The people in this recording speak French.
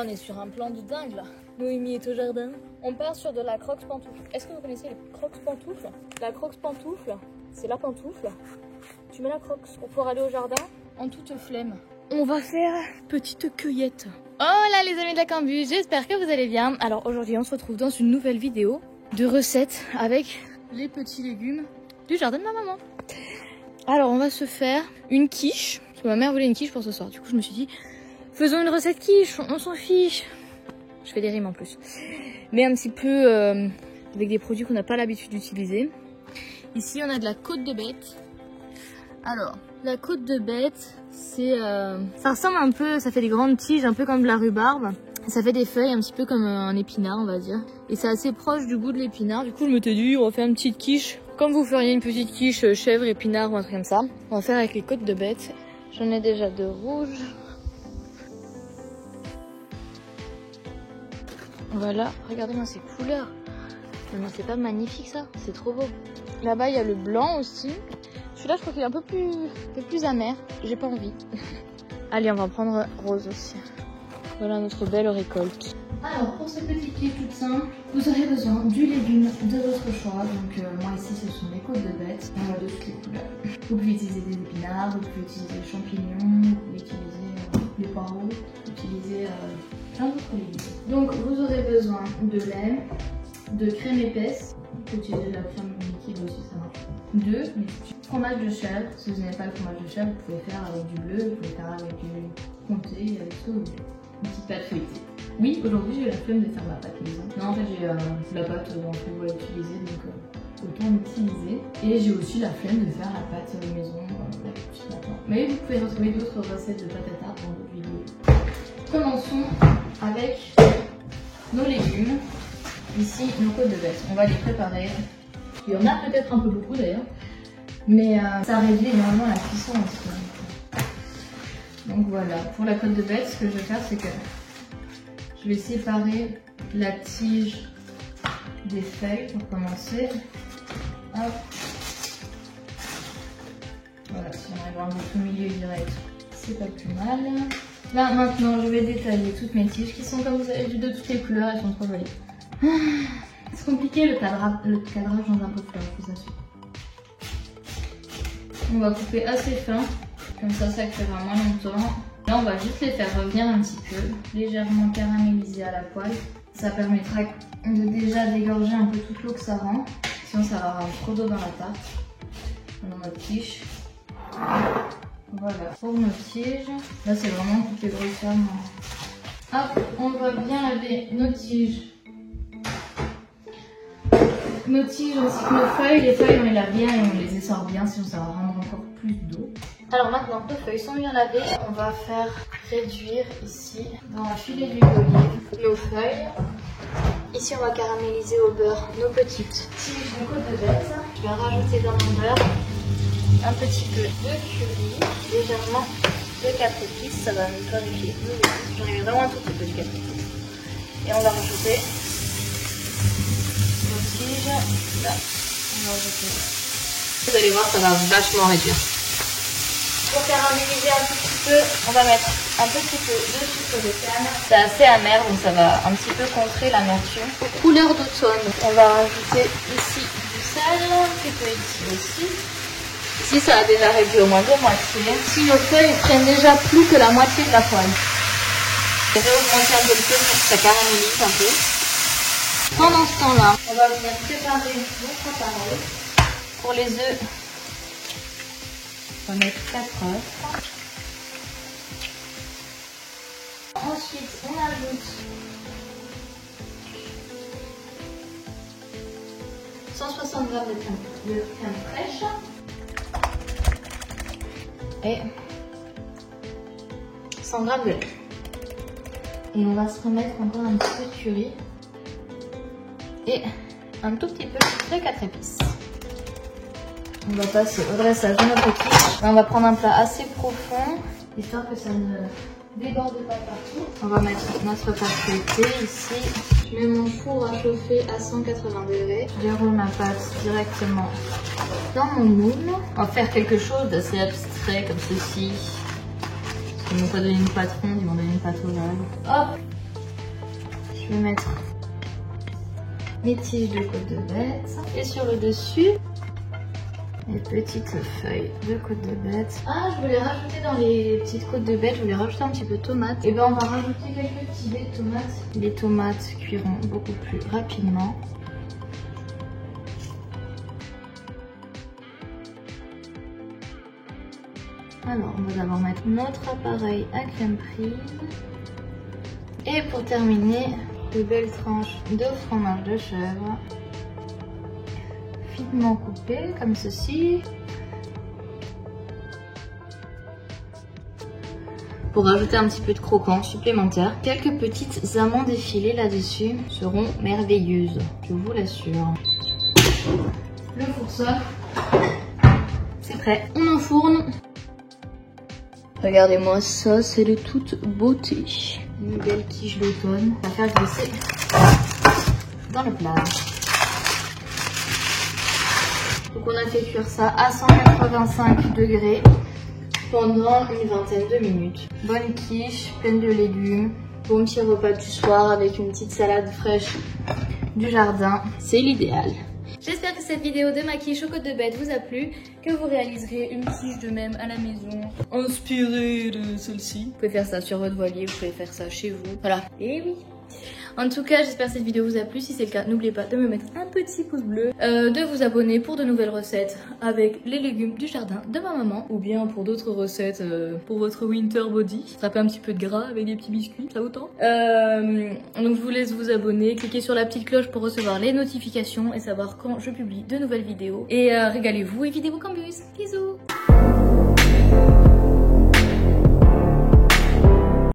on est sur un plan de dingue là. Noémie est au jardin. On part sur de la crocs pantoufle. Est-ce que vous connaissez les crocs pantoufles? La crocs pantoufle, c'est la pantoufle. Tu mets la crocs pour pouvoir aller au jardin en toute flemme. On va faire petite cueillette. Hola les amis de la Cambus, j'espère que vous allez bien. Alors aujourd'hui on se retrouve dans une nouvelle vidéo de recettes avec les petits légumes du jardin de ma maman. Alors on va se faire une quiche, parce que ma mère voulait une quiche pour ce soir. Du coup je me suis dit, faisons une recette quiche, on s'en fiche. Je fais des rimes en plus. Mais un petit peu avec des produits qu'on n'a pas l'habitude d'utiliser. Ici on a de la côte de bête. Alors, la côte de bête, c'est, ça ressemble un peu, ça fait des grandes tiges, un peu comme de la rhubarbe. Ça fait des feuilles un petit peu comme un épinard, on va dire. Et c'est assez proche du goût de l'épinard. Du coup, je me suis dit, on va faire une petite quiche. Comme vous feriez une petite quiche chèvre, épinard ou un truc comme ça. On va faire avec les côtes de bête. J'en ai déjà deux rouges. Voilà, regardez-moi ces couleurs. Mais c'est pas magnifique ça? C'est trop beau. Là-bas, il y a le blanc aussi. Celui-là, je crois qu'il est un peu plus amer. J'ai pas envie. Allez, on va prendre rose aussi. Voilà notre belle récolte. Alors, pour cette petite quiche toute simple, vous aurez besoin du légume de votre choix. Donc, moi ici, ce sont les côtes de bête. On a de toutes les couleurs. Vous pouvez utiliser des épinards, vous pouvez utiliser des champignons, vous pouvez utiliser les poireaux, vous pouvez utiliser plein d'autres légumes. Donc, vous aurez besoin de lait, de crème épaisse. Vous pouvez utiliser de la crème liquide aussi, ça marche. De fromage de chèvre. Si vous n'avez pas le fromage de chèvre, vous pouvez faire avec du bleu, vous pouvez faire avec du comté, avec ce que vous voulez. Une petite pâte feuilletée. Oui, aujourd'hui j'ai eu la flemme de faire ma pâte maison. Non, en fait j'ai la pâte en frigo à utiliser, donc autant l'utiliser. Et j'ai aussi la flemme de faire la pâte maison maintenant. Mais vous pouvez retrouver d'autres recettes de pâte à tarte dans d'autres vidéos. Commençons avec nos légumes. Ici, nos côtes de bête. On va les préparer. Il y en a peut-être un peu beaucoup d'ailleurs, mais ça réduit énormément la cuisson aussi. Donc voilà, pour la côte de bête, ce que je vais faire, c'est que je vais séparer la tige des feuilles pour commencer. Hop. Voilà, si on arrive à enlever tout le milieu direct, c'est pas plus mal. Là maintenant, je vais détailler toutes mes tiges qui sont, comme vous avez vu, de toutes les couleurs, elles sont trop jolies. C'est compliqué le cadrage dans un pot de fleurs, je vous assure. On va couper assez fin, comme ça cuira moins longtemps. Là, on va juste les faire revenir un petit peu, légèrement caraméliser à la poêle. Ça permettra de déjà dégorger un peu toute l'eau que ça rend. Sinon, ça va avoir trop d'eau dans la tarte, dans notre quiche. Voilà, pour nos tiges. Là, c'est vraiment coupé grossièrement. Hop, on va bien laver nos tiges. Nos tiges ainsi que nos feuilles. Les feuilles, on les lave bien et on les essore bien, sinon ça va rendre encore plus d'eau. Alors maintenant que nos feuilles sont bien lavées, on va faire réduire ici, dans un filet d'huile d'olive, nos feuilles. Ici, on va caraméliser au beurre nos petites tiges de côte de bête. Je vais rajouter dans mon beurre un petit peu de curry, légèrement de 4 épices, ça va nous clarifier nos épices. J'en ai vraiment un tout petit peu de 4 épices. Et on va rajouter nos tiges. Là, on va rajouter. Vous allez voir, ça va vachement réduire. Pour caraméliser un tout petit peu, on va mettre un petit peu de sucre de canne. C'est assez amer, donc ça va un petit peu contrer l'amertume. Couleur d'automne, on va rajouter ici du sel, un petit peu ici aussi. Ici, ça a déjà réduit au moins de moitié. Si nos feuilles prennent déjà plus que la moitié de la poêle. Je vais augmenter un peu le feu pour que ça caramélise un peu. Pendant ce temps-là, on va venir préparer notre appareil. Pour les œufs, on va mettre 4 œufs. Ensuite, on ajoute 160 g de crème fraîche et 100 g de lait. Et on va se remettre encore un petit peu de curry et un tout petit peu de 4 épices. On va passer au dressage de notre quiche. On va prendre un plat assez profond, histoire que ça ne déborde pas partout. On va mettre notre pâte feuilletée ici. Je mets mon four à chauffer à 180 degrés. Je déroule ma pâte directement dans mon moule. On va faire quelque chose d'assez abstrait comme ceci. Ils m'ont pas donné une pâte ronde, ils m'ont donné une pâte ovale. Hop, Je vais mettre mes tiges de côte de bête. Et sur le dessus, les petites feuilles de côte de bête. Ah, je voulais rajouter dans les petites côtes de bête, je voulais rajouter un petit peu de tomates. Et ben on va rajouter quelques petits baies de tomates. Les tomates cuiront beaucoup plus rapidement. Alors, on va d'abord mettre notre appareil à crème prise. Et pour terminer, de belles tranches de fromage de chèvre. Finement coupées, comme ceci. Pour rajouter un petit peu de croquant supplémentaire. Quelques petites amandes effilées là-dessus seront merveilleuses, je vous l'assure. Le four sonne. C'est prêt, on enfourne. Regardez-moi ça, c'est de toute beauté. Une belle quiche d'automne. On va faire glisser dans le plat. Donc on a fait cuire ça à 185 degrés pendant une vingtaine de minutes. Bonne quiche, pleine de légumes. Bon petit repas du soir avec une petite salade fraîche du jardin. C'est l'idéal. J'espère que cette vidéo de ma quiche aux côtes de bête vous a plu, que vous réaliserez une quiche de même à la maison, inspirée de celle-ci. Vous pouvez faire ça sur votre voilier, vous pouvez faire ça chez vous. Voilà. Et oui. En tout cas, j'espère que cette vidéo vous a plu. Si c'est le cas, n'oubliez pas de me mettre un petit pouce bleu, de vous abonner pour de nouvelles recettes avec les légumes du jardin de ma maman, ou bien pour d'autres recettes pour votre winter body. Attraper un petit peu de gras avec des petits biscuits, ça autant. Donc je vous laisse vous abonner, cliquez sur la petite cloche pour recevoir les notifications et savoir quand je publie de nouvelles vidéos. Et régalez-vous et vidéo campus. Bisous.